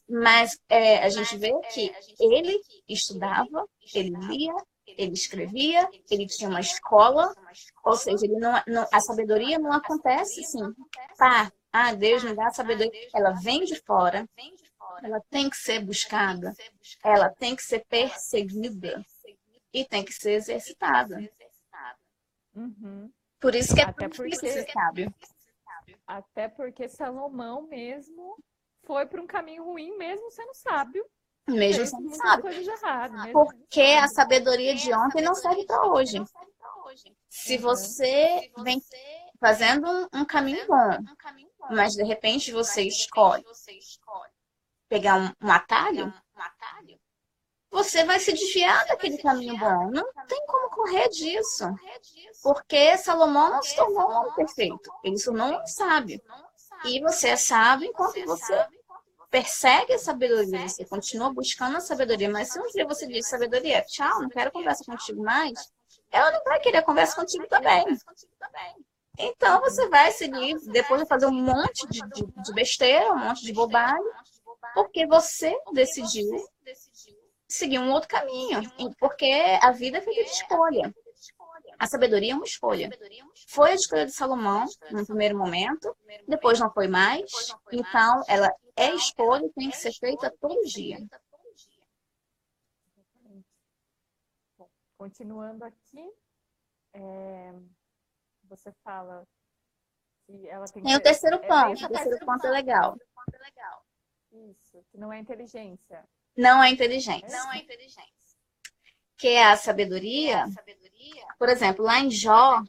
S2: Mas a gente vê que ele estudava, ele lia, ele escrevia, ele tinha uma escola, ou seja, a sabedoria não acontece assim, Deus me dá a sabedoria. Ela vem de fora, ela tem que ser buscada, ela tem que ser perseguida e tem que ser exercitada.
S1: Uhum.
S2: Por isso que é difícil ser sábio.
S1: Até porque Salomão mesmo foi para um caminho ruim, mesmo sendo sábio.
S2: Mesmo sendo sábio. Porque a sabedoria de ontem não serve para hoje. Se
S1: Aham.
S2: você vem fazendo um caminho bom, mas de repente você escolhe pegar um atalho, você vai se desviar daquele caminho bom. Não tem como correr disso. Porque Salomão não se tornou um homem perfeito. Ele se tornou um homem sábio. E você é sábio enquanto você persegue a sabedoria, você continua buscando a sabedoria. Mas se um dia você diz sabedoria, tchau, não quero conversa contigo mais, ela não vai querer conversa contigo também. Então você vai seguir, depois de fazer um monte de besteira, um monte de bobagem, porque você decidiu seguir um outro caminho. Porque a vida é feita de escolha. A sabedoria é uma escolha. Foi a escolha de Salomão no primeiro momento, depois não foi mais. Então, ela é escolha e tem que ser feita todo dia.
S1: Exatamente. Bom, continuando aqui, é, você fala que ela tem que
S2: Tem o
S1: ser.
S2: terceiro
S1: É bem
S2: ponto.
S1: essa
S2: O
S1: parte.
S2: terceiro ponto é legal.
S1: Isso, que não é inteligência.
S2: Não é
S1: É
S2: inteligência.
S1: isso?
S2: Que é a sabedoria. Por exemplo, lá em Jó,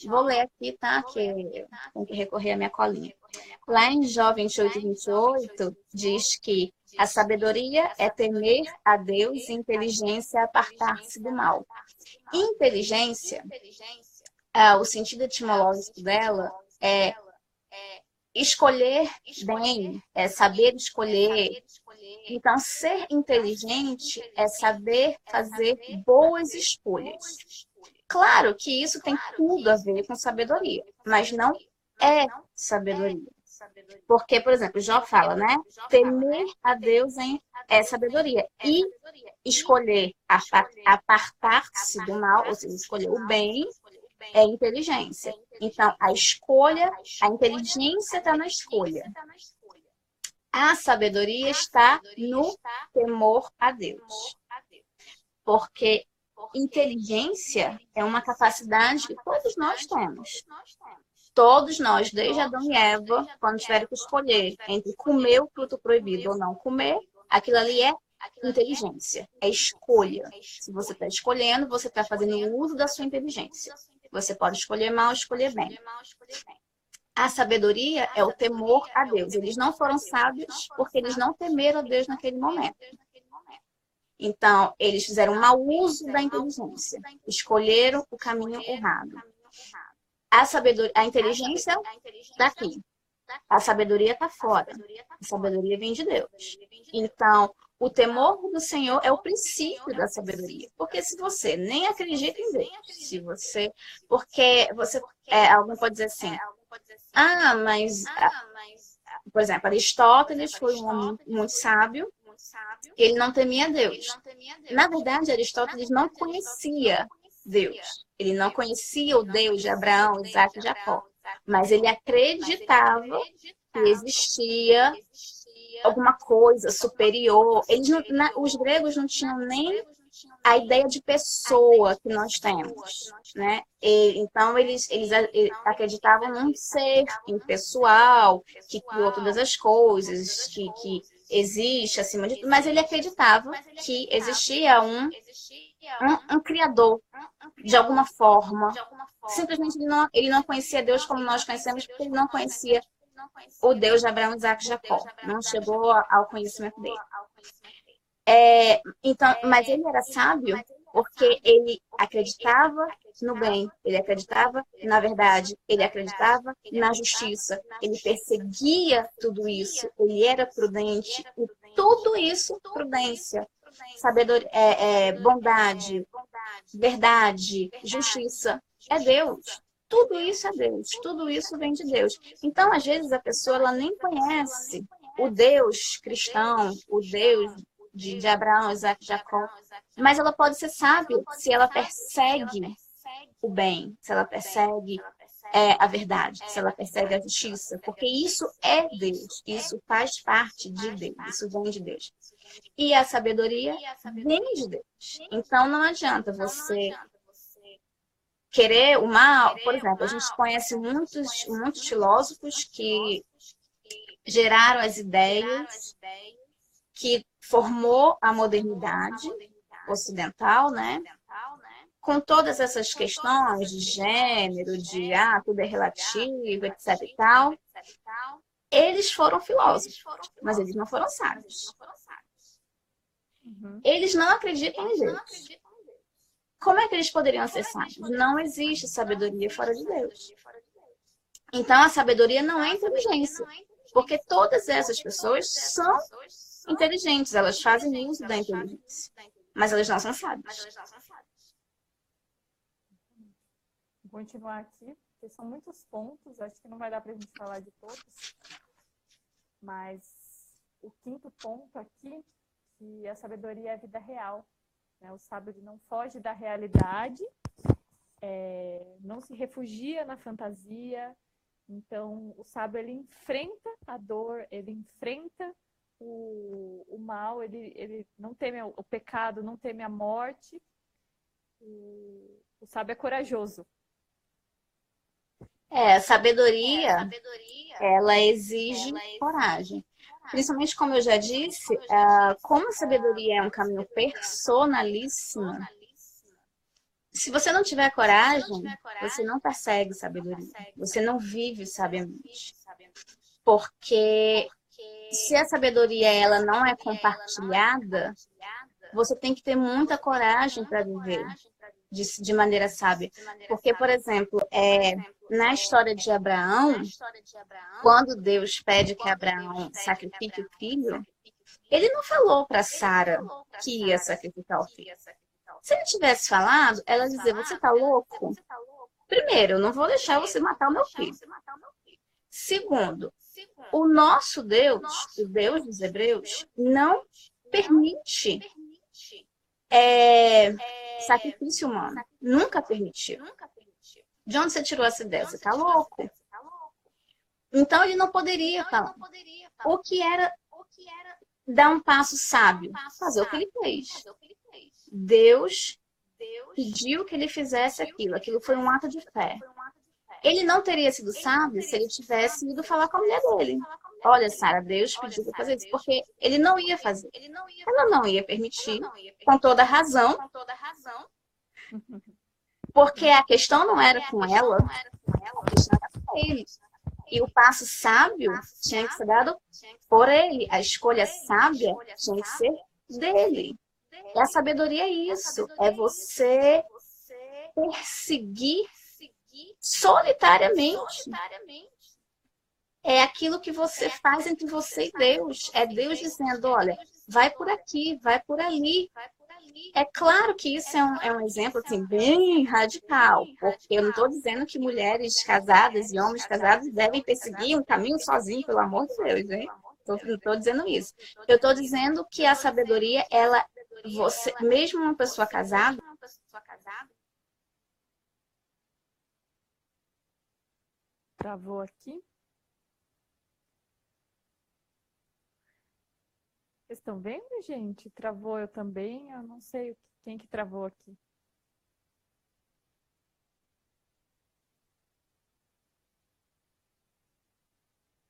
S2: vou ler aqui, tá? Que tem que recorrer à minha colinha. Lá em Jó 28 e 28, diz que a sabedoria é temer a Deus e inteligência é apartar-se do mal. Inteligência, o sentido etimológico dela é escolher bem, é saber escolher. Então, ser inteligente é saber fazer boas escolhas. Claro que isso tem tudo a ver com sabedoria, mas não é sabedoria. Porque, por exemplo, Jó fala, né? Temer a Deus é sabedoria. E escolher apartar-se do mal, ou seja, escolher o bem, é inteligência. Então, a inteligência está na escolha. A sabedoria está no temor a Deus. Porque inteligência é uma capacidade que todos nós temos. Todos nós, desde Adão e Eva, quando tiveram que escolher entre comer o fruto proibido ou não comer, aquilo ali é inteligência, é escolha. Se você está escolhendo, você está fazendo uso da sua inteligência. Você pode escolher mal, escolher bem. A sabedoria é o temor a Deus. Eles não foram sábios porque eles não temeram a Deus naquele momento. Então, eles fizeram um mau uso da inteligência. Escolheram o caminho errado. A inteligência está aqui. A sabedoria está fora. A sabedoria vem de Deus. Então, o temor do Senhor é o princípio da sabedoria. Porque se você nem acredita em Deus, se você... Porque você... alguém pode dizer assim, mas... por exemplo, Aristóteles foi um homem muito sábio, ele não temia Deus. Na verdade, Aristóteles não conhecia Deus. Ele não conhecia o Deus de Abraão, Isaac e Jacó. Mas ele acreditava que existia alguma coisa superior. Os gregos não tinham nem a ideia de pessoa que nós temos, né? Então, eles acreditavam num ser impessoal, que criou todas as coisas, que existe acima de tudo, mas ele acreditava que existia um criador, de alguma forma. Simplesmente ele não conhecia Deus como nós conhecemos, porque ele não conhecia o Deus de Abraão, Isaac e Jacó. Não chegou ao conhecimento dele. Então, mas ele era sábio porque ele acreditava no bem, ele acreditava na verdade, ele acreditava na justiça, ele perseguia tudo isso, ele era prudente, e tudo isso, prudência, sabedoria, bondade, verdade, justiça, é Deus. Tudo isso é Deus, tudo isso vem de Deus. Então, às vezes, a pessoa ela nem conhece o Deus cristão, o Deus de Abraão, Isaac e Jacó, mas ela pode ser sábia se ela persegue o bem, se ela persegue a verdade, se ela persegue a justiça, porque isso é Deus, isso faz parte de Deus, isso vem de Deus. E a sabedoria vem de Deus. Então, não adianta você querer o mal. Por exemplo, a gente conhece muitos filósofos que geraram as ideias que formou a modernidade ocidental, né? com todas essas questões de gênero, de tudo é relativo, etc e tal, eles foram filósofos, mas eles não foram sábios. Eles não acreditam em Deus. Como é que eles poderiam ser sábios? Não existe sabedoria fora de Deus. Então, a sabedoria não é inteligência, porque todas essas pessoas são inteligentes, elas fazem uso da inteligência, mas elas não são sábias.
S1: Vou continuar aqui, porque são muitos pontos, acho que não vai dar para a gente falar de todos, mas o quinto ponto aqui, que a sabedoria é a vida real, né? O sábio não foge da realidade, não se refugia na fantasia. Então, o sábio, ele enfrenta a dor, ele enfrenta o mal, ele não teme o pecado, não teme a morte. O sábio é corajoso.
S2: A sabedoria, ela exige coragem. Principalmente, como eu já disse, como a sabedoria é um caminho personalíssimo, se você não tiver coragem, você não persegue sabedoria. Você não vive sabiamente. Porque se a sabedoria ela não é compartilhada, você tem que ter muita coragem para viver de maneira sábia. Porque, por exemplo, na história de Abraão, quando Deus pede que Abraão sacrifique o filho, ele não falou para Sara que ia sacrificar o filho. Se ele tivesse falado, ela ia dizer, você está louco? Primeiro, eu não vou deixar você matar o meu filho. Segundo, o nosso Deus, o Deus dos Hebreus, não permite sacrifício humano. Nunca permitiu. De onde você tirou essa ideia? Você está louco? Então, ele não poderia falar. O que era dar um passo sábio? Fazer o que ele fez. Deus pediu que ele fizesse aquilo. Aquilo foi um ato de fé. Ele não teria sido sábio se ele tivesse ido falar com a mulher dele. Olha, Sara, Deus pediu para fazer isso. Porque ele não ia fazer. Ela não ia permitir, com toda razão. Porque a questão não era com ela, a questão era com ele. E o passo sábio tinha que ser dado por ele. A escolha sábia tinha que ser dele. E a sabedoria é isso. É você perseguir solitariamente. É aquilo que você faz entre você e Deus. É Deus dizendo, olha, vai por aqui, vai por ali. É claro que isso é um exemplo assim, bem radical, porque eu não estou dizendo que mulheres casadas e homens casados devem perseguir um caminho sozinho, pelo amor de Deus, hein? Não estou dizendo isso. Eu estou dizendo que a sabedoria, você, mesmo uma pessoa casada,
S1: travou aqui. Vocês estão vendo, gente? Travou eu também. Eu não sei quem que travou aqui.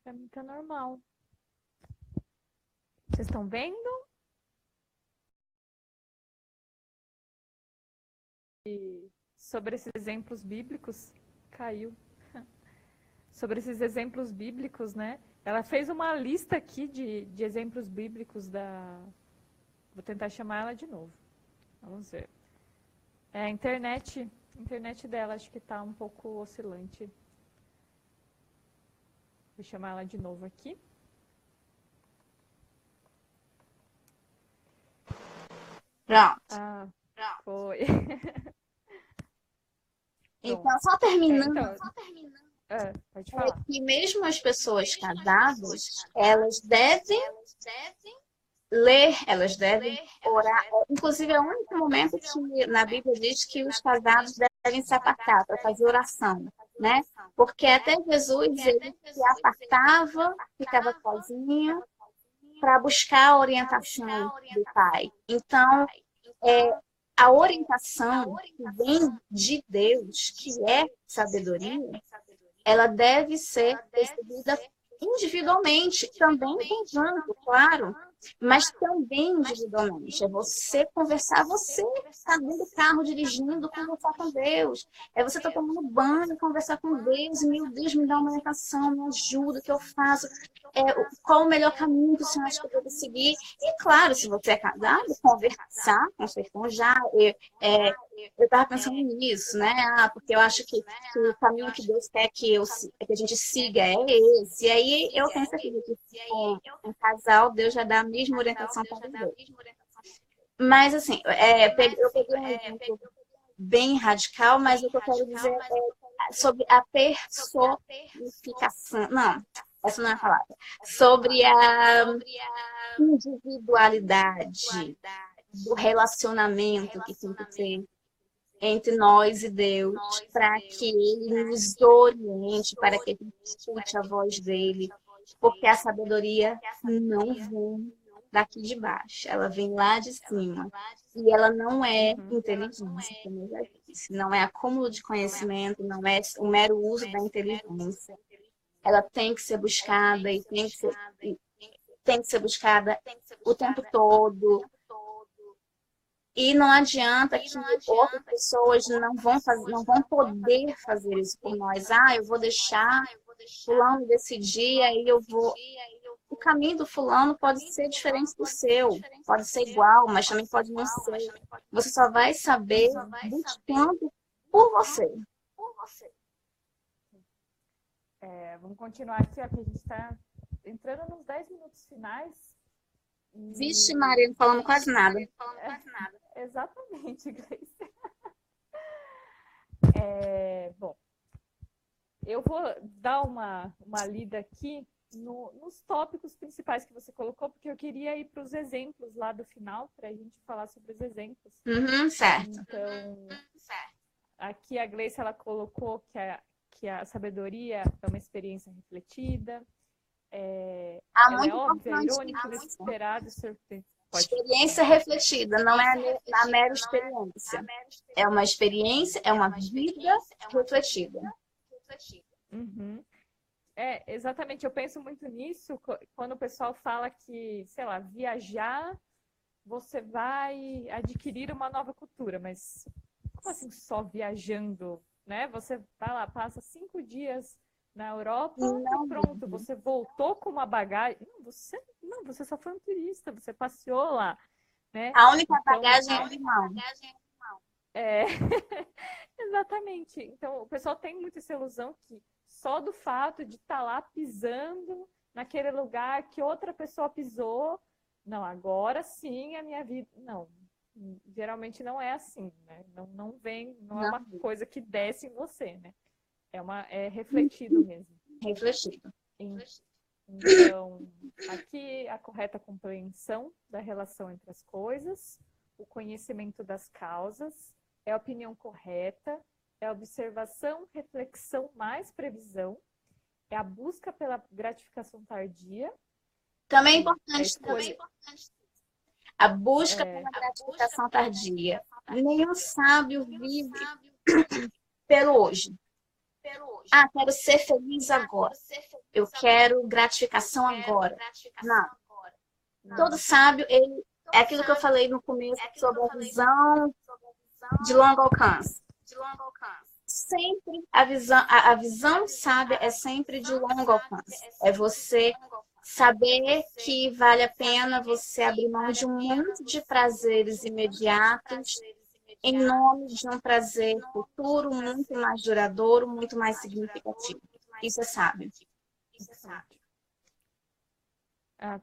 S1: Pra mim tá normal. Vocês estão vendo? E sobre esses exemplos bíblicos, caiu. Sobre esses exemplos bíblicos, né? Ela fez uma lista aqui de exemplos bíblicos da... Vou tentar chamar ela de novo. Vamos ver. A internet dela acho que está um pouco oscilante. Vou chamar ela de novo aqui.
S2: Pronto.
S1: Pronto. Foi.
S2: Então, só terminando.
S1: Pode falar.
S2: Que mesmo as pessoas casadas, elas devem ler, elas devem orar. Inclusive, é o único momento que na Bíblia diz que os casados devem se apartar para fazer oração, né? Porque até Jesus, ele se apartava, ficava sozinho para buscar a orientação do Pai. Então, a orientação que vem de Deus, que é sabedoria, ela deve ser percebida individualmente, também em conjunto, claro, mas também individualmente. É você conversar, você tá dentro do carro dirigindo, conversar com Deus. É você estar tomando banho, conversar com Deus, e, meu Deus, me dá uma orientação, me ajuda, o que eu faço? Qual o melhor caminho que o senhor acha que eu devo seguir? E claro, se você é casado, conversar com seu cônjuge. Eu estava pensando nisso, né? Porque eu acho que o caminho que Deus quer que a gente siga é esse. E aí eu tenho certeza que com um casal, Deus já dá a mesma orientação para os dois. Mas, assim, eu peguei um exemplo bem radical, mas o que eu quero dizer é sobre a personificação. Não, essa não é a palavra. Sobre a individualidade do relacionamento que tem que ter entre nós e Deus, para que Ele nos oriente, para que a gente escute a voz dEle, porque a sabedoria não vem daqui de baixo, ela vem lá de cima. E ela não é inteligência, como eu já disse, não é acúmulo de conhecimento, não é o mero uso da inteligência. Ela tem que ser buscada e tem que ser buscada o tempo todo. E não adianta que outras pessoas não vão poder fazer isso por nós. Eu vou deixar fulano decidir, aí eu vou. O caminho do fulano pode ser diferente do seu, pode ser igual, mas também pode não ser. Você só vai saber buscando por você.
S1: Vamos continuar aqui, ó, que a gente está entrando nos 10 minutos finais.
S2: Vixe, Maria, não falando quase nada.
S1: Exatamente, Gleice. Bom, eu vou dar uma lida aqui nos tópicos principais que você colocou, porque eu queria ir para os exemplos lá do final, para a gente falar sobre os exemplos.
S2: Certo.
S1: Então, aqui a Gleice, ela colocou que a sabedoria é uma experiência refletida, ela é óbvia, irônica, inesperada e surpreendente.
S2: Experiência refletida, não é a mera experiência. É uma experiência, é uma vida refletida.
S1: Exatamente. Eu penso muito nisso quando o pessoal fala que, sei lá, viajar, você vai adquirir uma nova cultura. Mas como assim só viajando, né? Você vai lá, passa 5 dias na Europa e pronto, você voltou com uma bagagem. Não, você só foi um turista, você passeou lá, né?
S2: A única bagagem é o limão.
S1: Exatamente. Então, o pessoal tem muito essa ilusão que só do fato de estar lá pisando naquele lugar que outra pessoa pisou, não, agora sim a minha vida... Não, geralmente não é assim, né? Não é uma coisa que desce em você, né? É refletido mesmo.
S2: Refletido.
S1: Então, aqui a correta compreensão da relação entre as coisas, o conhecimento das causas, é a opinião correta, é a observação, reflexão mais previsão, é a busca pela gratificação tardia.
S2: Também é importante. A busca pela gratificação tardia. Nenhum sábio vive pelo hoje. Quero ser feliz agora. Eu quero gratificação agora. Não. Todo sábio, é aquilo que eu falei no começo sobre a visão de longo alcance. Sempre a visão sábia é sempre de longo alcance. É você saber que vale a pena você abrir mão de um monte de prazeres imediatos em nome de um prazer futuro muito mais duradouro, muito mais significativo. Isso é sábio.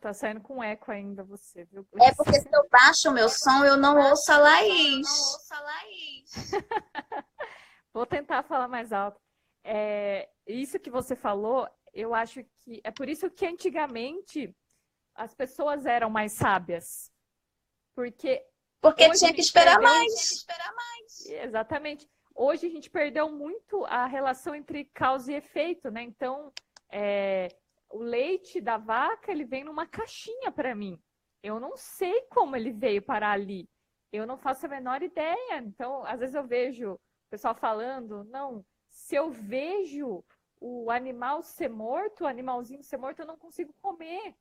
S1: Tá saindo com eco ainda você, viu?
S2: É porque se eu baixo o meu som, eu não ouço a Laís.
S1: Vou tentar falar mais alto. Isso que você falou, eu acho que é por isso que antigamente as pessoas eram mais sábias. Porque
S2: tinha que esperar mais.
S1: Exatamente. Hoje a gente perdeu muito a relação entre causa e efeito, né? Então, o leite da vaca, ele vem numa caixinha para mim. Eu não sei como ele veio parar ali. Eu não faço a menor ideia. Então, às vezes eu vejo o pessoal falando, não, se eu vejo o animal ser morto, o animalzinho ser morto, eu não consigo comer.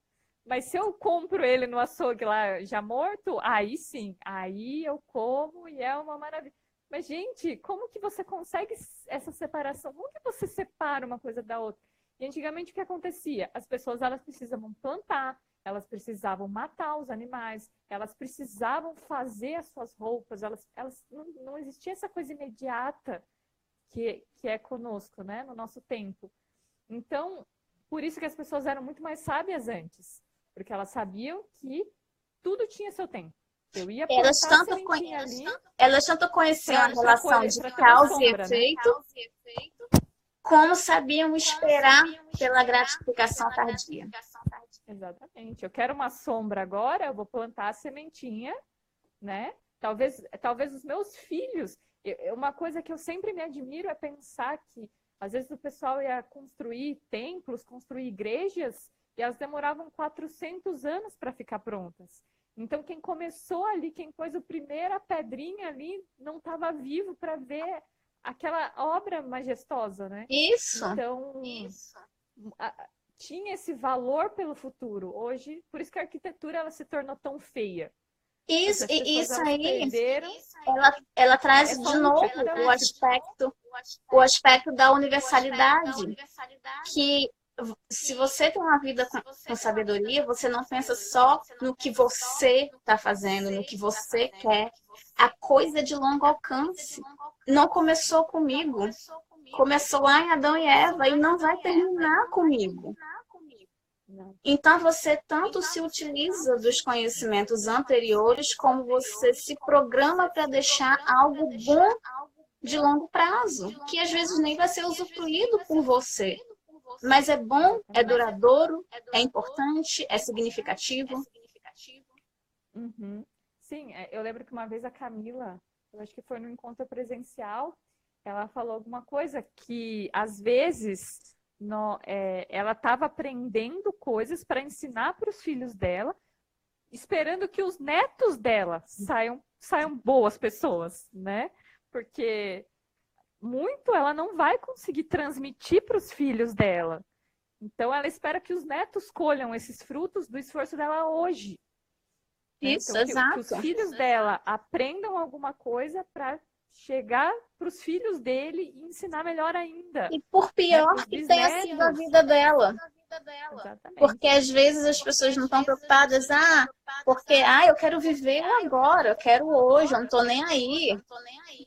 S1: Mas se eu compro ele no açougue lá já morto, aí sim, aí eu como e é uma maravilha. Mas, gente, como que você consegue essa separação? Como que você separa uma coisa da outra? E antigamente o que acontecia? As pessoas elas precisavam plantar, elas precisavam matar os animais, elas precisavam fazer as suas roupas, elas não existia essa coisa imediata que é conosco, né, no nosso tempo. Então, por isso que as pessoas eram muito mais sábias antes, porque elas sabiam que tudo tinha seu tempo. Eu ia
S2: Elas
S1: plantar a
S2: tanto,
S1: sementinha ali
S2: elas tanto conheciam a relação de
S1: para ter uma
S2: causa e
S1: sombra, né?
S2: efeito, como sabiam esperar pela gratificação tardia.
S1: Exatamente. Eu quero uma sombra agora, eu vou plantar a sementinha, né? Talvez os meus filhos. Uma coisa que eu sempre me admiro é pensar que às vezes o pessoal ia construir templos, construir igrejas, e elas demoravam 400 anos para ficar prontas. Então, quem começou ali, quem pôs a primeira pedrinha ali, não estava vivo para ver aquela obra majestosa, né?
S2: Isso.
S1: Então, tinha esse valor pelo futuro. Hoje, por isso que a arquitetura ela se tornou tão feia.
S2: Isso, e isso aí,
S1: perderam.
S2: ela traz
S1: É só
S2: de
S1: um
S2: novo
S1: tipo da
S2: o aspecto da universalidade, que se você tem uma vida com sabedoria, você não pensa só no que você está fazendo, no que você quer. A coisa é de longo alcance. Não começou comigo. Começou lá em Adão e Eva e não vai terminar comigo. Então, você tanto se utiliza dos conhecimentos anteriores, como você se programa para deixar algo bom de longo prazo, que às vezes nem vai ser usufruído por você. Mas é bom, é duradouro, é importante, é significativo.
S1: Uhum. Sim, eu lembro que uma vez a Camila, eu acho que foi no encontro presencial, ela falou alguma coisa que, às vezes, ela estava aprendendo coisas para ensinar para os filhos dela, esperando que os netos dela saiam boas pessoas, né? Porque muito ela não vai conseguir transmitir para os filhos dela. Então, ela espera que os netos colham esses frutos do esforço dela hoje. Né?
S2: Isso,
S1: Então, que os
S2: exato.
S1: filhos dela aprendam alguma coisa para chegar para os filhos dele e ensinar melhor ainda.
S2: E por
S1: Né?
S2: pior que tenha sido a vida dela.
S1: Exatamente.
S2: Porque às vezes as pessoas não estão preocupadas, porque eu quero viver o agora, eu quero hoje, eu não estou nem aí.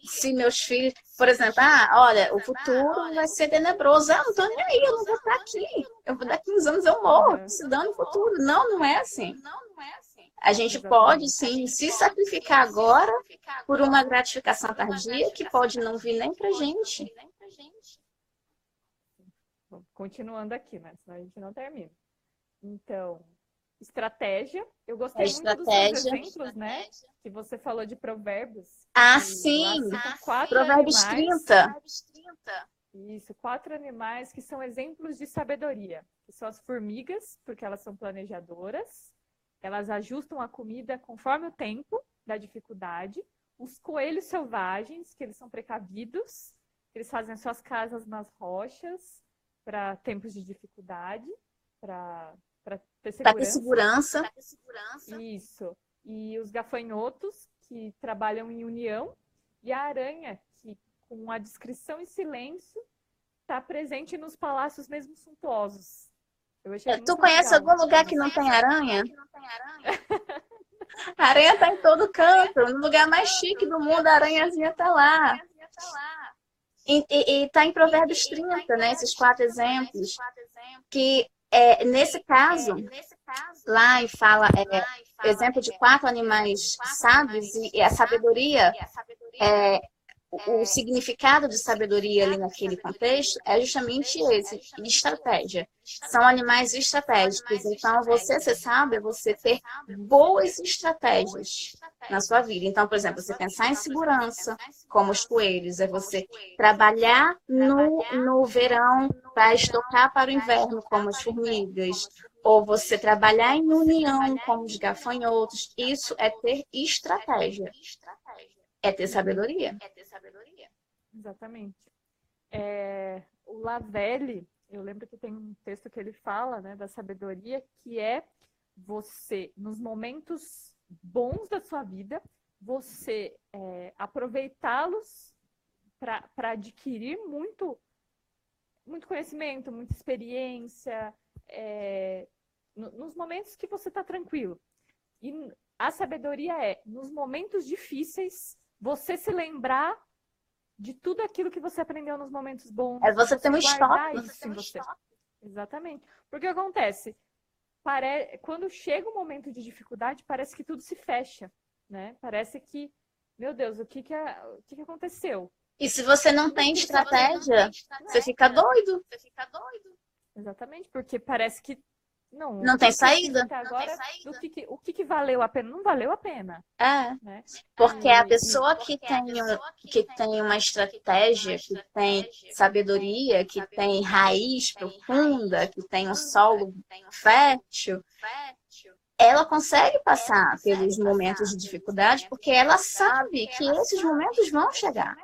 S2: Se meus filhos, por exemplo, olha, o futuro vai ser tenebroso. Não estou nem aí, eu não vou estar aqui. Daqui uns anos eu morro, se dando o futuro. Não, não é assim. A gente pode, sim, se sacrificar agora por uma gratificação tardia que pode não vir nem pra gente.
S1: Continuando aqui, né? Senão a gente não termina. Então, estratégia. Eu gostei muito dos seus exemplos, né? Que você falou de provérbios.
S2: Sim.
S1: Provérbios
S2: 30.
S1: Isso, 4 animais que são exemplos de sabedoria. Que são as formigas, porque elas são planejadoras. Elas ajustam a comida conforme o tempo da dificuldade. Os coelhos selvagens, que eles são precavidos. Eles fazem suas casas nas rochas para tempos de dificuldade, para ter segurança. Isso. E os gafanhotos, que trabalham em união. E a aranha, que com a discrição e silêncio está presente nos palácios mesmo suntuosos.
S2: Tu conhece algum lugar que não tem aranha? A aranha está em todo canto. No lugar mais chique do mundo, a aranhazinha está lá. E está em Provérbios 30, né? Esses 4 exemplos. Que, nesse caso, lá e fala exemplo de 4 animais sábios e a sabedoria, o significado de sabedoria ali naquele contexto é justamente esse, estratégia. São animais estratégicos. Então, você ser sábio é você ter boas estratégias na sua vida. Então, por exemplo, você pensar em segurança, como os coelhos, é você trabalhar no verão para estocar para o inverno, como as formigas, ou você trabalhar em união, como os gafanhotos. Isso é ter estratégia. É ter sabedoria.
S1: Exatamente. O Lavelle, eu lembro que tem um texto que ele fala, né, da sabedoria, que é você, nos momentos bons da sua vida, você aproveitá-los para adquirir muito conhecimento, muita experiência, nos momentos que você está tranquilo. E a sabedoria nos momentos difíceis, você se lembrar de tudo aquilo que você aprendeu nos momentos bons.
S2: Você tem um estoque.
S1: Isso em você. Exatamente. Porque acontece, quando chega um momento de dificuldade, parece que tudo se fecha, né? Parece que, meu Deus, o que aconteceu?
S2: E se você não tem estratégia, você fica doido.
S1: Exatamente, porque parece que
S2: não tem saída.
S1: Agora, o que valeu a pena? Não valeu a pena.
S2: Né? Porque a pessoa que tem uma estratégia, que tem sabedoria, que tem raiz profunda, que tem um solo fértil, ela consegue passar pelos momentos de dificuldade porque ela sabe que esses momentos vão chegar.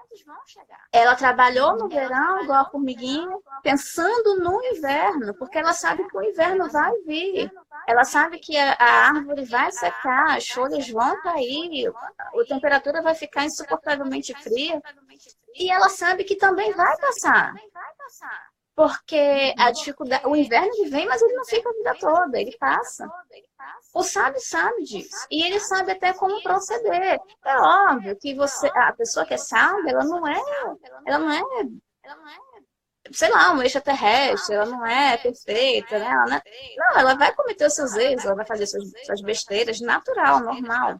S2: Ela trabalhou no verão igual a formiguinha, pensando no inverno, porque ela sabe que o inverno vai vir. Ela sabe que a árvore vai secar, as folhas vão cair, a temperatura vai ficar insuportavelmente fria. E ela sabe que também vai passar. Porque a dificuldade, o inverno vem, mas ele não fica a vida toda, ele passa. O sábio sabe disso. E ele sabe até como proceder. É óbvio que a pessoa que é sábia, ela não é, sei lá, um extraterrestre, ela não é perfeita, né? Ela vai cometer os seus erros, ela vai fazer suas besteiras, natural, normal.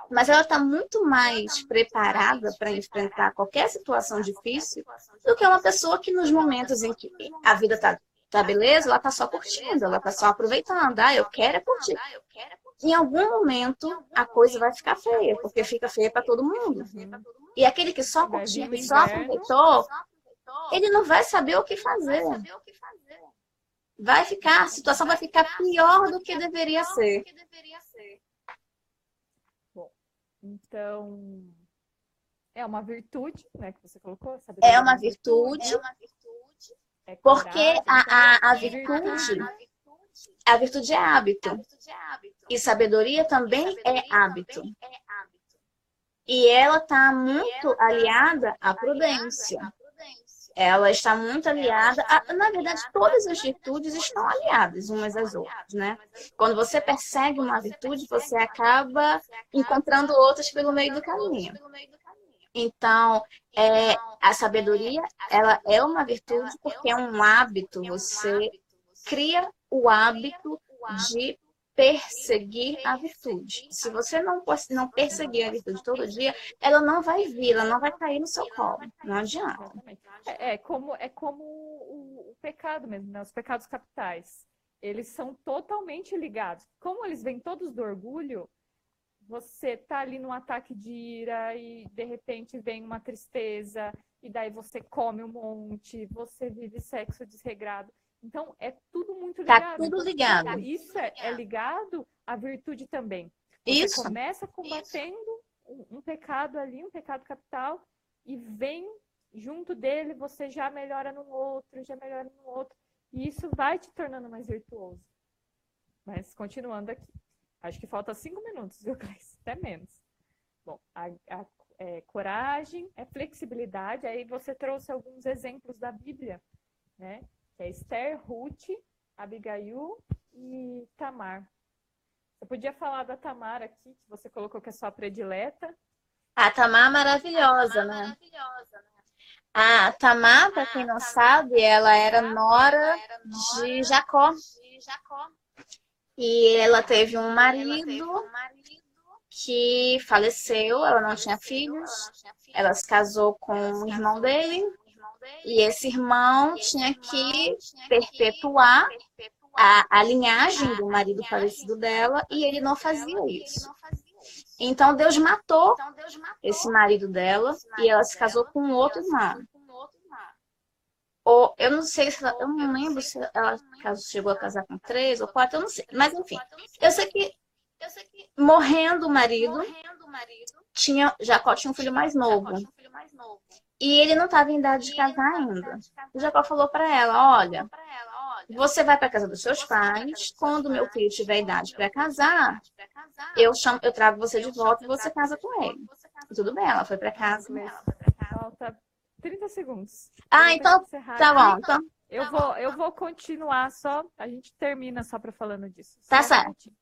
S2: Mas ela está muito mais preparada para enfrentar qualquer situação difícil do que uma pessoa que nos momentos em que a vida tá beleza, ela tá só curtindo, ela tá só aproveitando. Eu quero curtir. Em algum momento, a coisa vai ficar feia, porque fica feia para todo mundo. E aquele que só curtiu, que só aproveitou, ele não vai saber o que fazer. A situação vai ficar pior do que deveria ser.
S1: Então, é uma virtude, né, que você colocou?
S2: É uma virtude, porque a virtude é hábito. E sabedoria também é hábito. E ela está muito aliada à prudência. Ela está muito aliada, na verdade, todas as virtudes estão aliadas umas às outras, né? Quando você persegue uma virtude, você acaba encontrando outras pelo meio do caminho. Então, a sabedoria, ela é uma virtude porque é um hábito. Você cria o hábito de perseguir a virtude. Se você não perseguir a virtude todo dia, ela não vai vir, ela não vai cair no seu colo. Não adianta.
S1: É como o pecado mesmo, né? Os pecados capitais. Eles são totalmente ligados. Como eles vêm todos do orgulho, você tá ali num ataque de ira e de repente vem uma tristeza e daí você come um monte, você vive sexo desregrado. Então, é tudo muito ligado.
S2: Tá tudo ligado.
S1: Isso é ligado à virtude também. Você começa combatendo um pecado ali, um pecado capital, e vem junto dele, você já melhora num outro, e isso vai te tornando mais virtuoso. Mas, continuando aqui. Acho que falta 5 minutos, viu, Cleice? Até menos. Bom, coragem, flexibilidade. Aí você trouxe alguns exemplos da Bíblia, né? Que é Esther, Ruth, Abigail e Tamar. Você podia falar da Tamar aqui, que você colocou que é sua predileta.
S2: A Tamar maravilhosa, né? A Tamar, para quem não sabe, ela era nora de Jacó. E ela teve um marido que faleceu, ela não tinha filhos, ela se casou com o irmão dele, e esse irmão tinha que perpetuar a linhagem do marido falecido dela, e ele não fazia isso. Então Deus matou esse marido dela, e ela se casou com um outro irmão. Ou, eu não sei se eu não lembro se ela chegou a casar com 3 ou 4, eu não sei. Mas enfim, eu sei que morrendo o marido, Jacó tinha um filho mais novo. E ele não estava em idade de casar ainda. O Jacó falou para ela, olha, Você vai para casa dos seus pais, quando meu filho tiver idade para casar, eu trago você de volta e você casa com ele. Tudo bem, ela foi para casa.
S1: Falta 30 segundos.
S2: Então, tá bom. Então,
S1: Eu vou continuar só, a gente termina só para falando disso.
S2: tá
S1: Só um
S2: certo.
S1: minutinho.